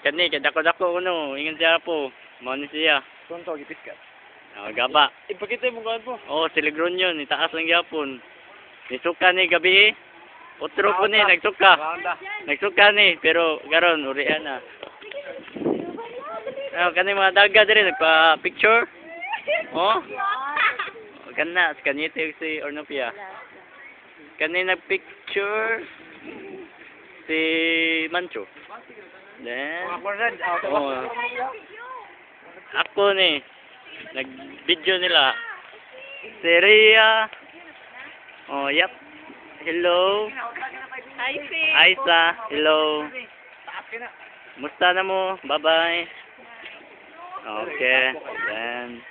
Kani, kadako-dako kuno. Ingon siya po. Mao ni siya. Tonto, gipis ka. Gaba. Ipakita mo gaan po. Oo, Siligron yun. Itaas lang yapon. Nisuka ni gabi. Otro po ni, nagsuka. Rounda. Nagsuka ni, pero garon, urian na. Kani mga daga diri, nagpa-picture. Oh? Kana, kanito yung si Ornopia. Kani nag-picture. Si Mancho. Then, oh, ako ni, nag-video nila. Si Rhea. Oh, yep. Hello. Hi, Faye. Aisa, hello. Musta na mo? Bye-bye. Okay, then.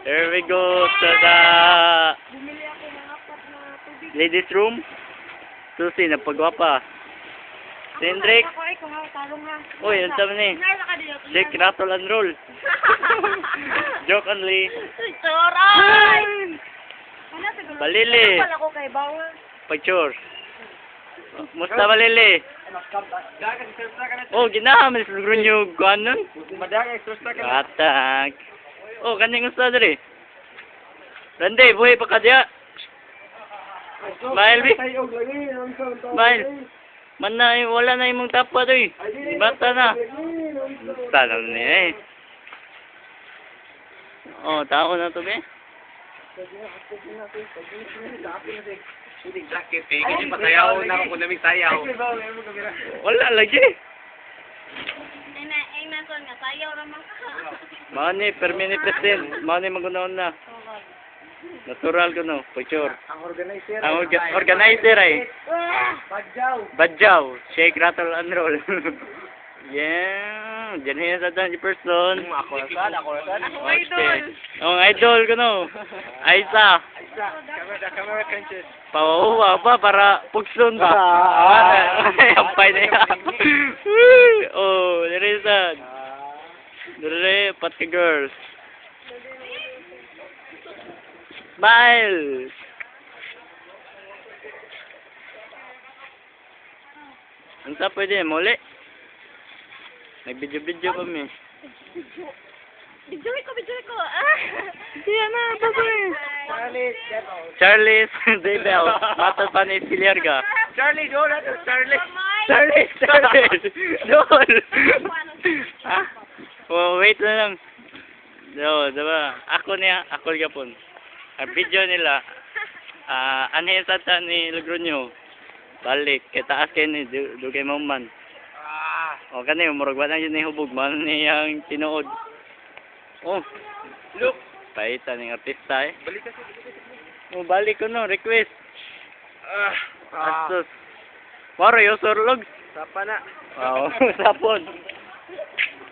Here we go to the Bumili ako ng apat na tubig. ladies room. Susi, napagwapa. Si Hendrik. Ako ay kuha, tarong ha. Uy, ang sabi ni. Nasa ka dito. Shake, rattle, and roll. Joke only. Soray! Wala, siguro. Balili. Wala ko kay Bawa. Picture. Musta Balili? Oh, ginahaman sa grunyo ganon. Madaga, extra ka. Katag. Oh, kaning gusto diri. Randy, buhay pa ka diya. Smile, Bi. Smile. Man na, wala na imong tapa to eh. Bata na. Bata na niya eh. Oh, tao na to be. Jacket eh, kasi pasayaw na ako naming sayaw. Wala lagi. Ay, nason nga, sayaw naman ka. Mao ni permini present, mao ni magunaon na. Natural ko no, picture. Ang organizer. Ang organizer ay Badyaw. Badjaw, shake, rattle, and roll. Yeah, dyan sa dyan yung person. Ako na saan. Ako idol. Ang idol ko no. Aisa. Camera crunches. Pawawa ba para pugson ba? Ampay na yan. Oh, there is that. There pati girls. Smile. Ang sa pwede muli. Nag-video-video kami. Video ko. Ah! Diyan na, babay. Charlie, Charles, Daybell, mata pa ni Filiarga. Charlie, go na to Charlie. Charles, Dol. Ah, oh, wait na lang. So, diba? Ako gapon. Ang video nila, anhin sa ta ni Lagronyo. Balik, kay taas kayo ni Dugay Mauman. O, kanina, murag ba na yun ni hubog, man niyang tinuod. Oh, Look. paita ng artista eh. Balik kasi. Oh, balik ko no, request. Ah. Asus. Maro, yung surlog. Sapa na. Oo, sapon.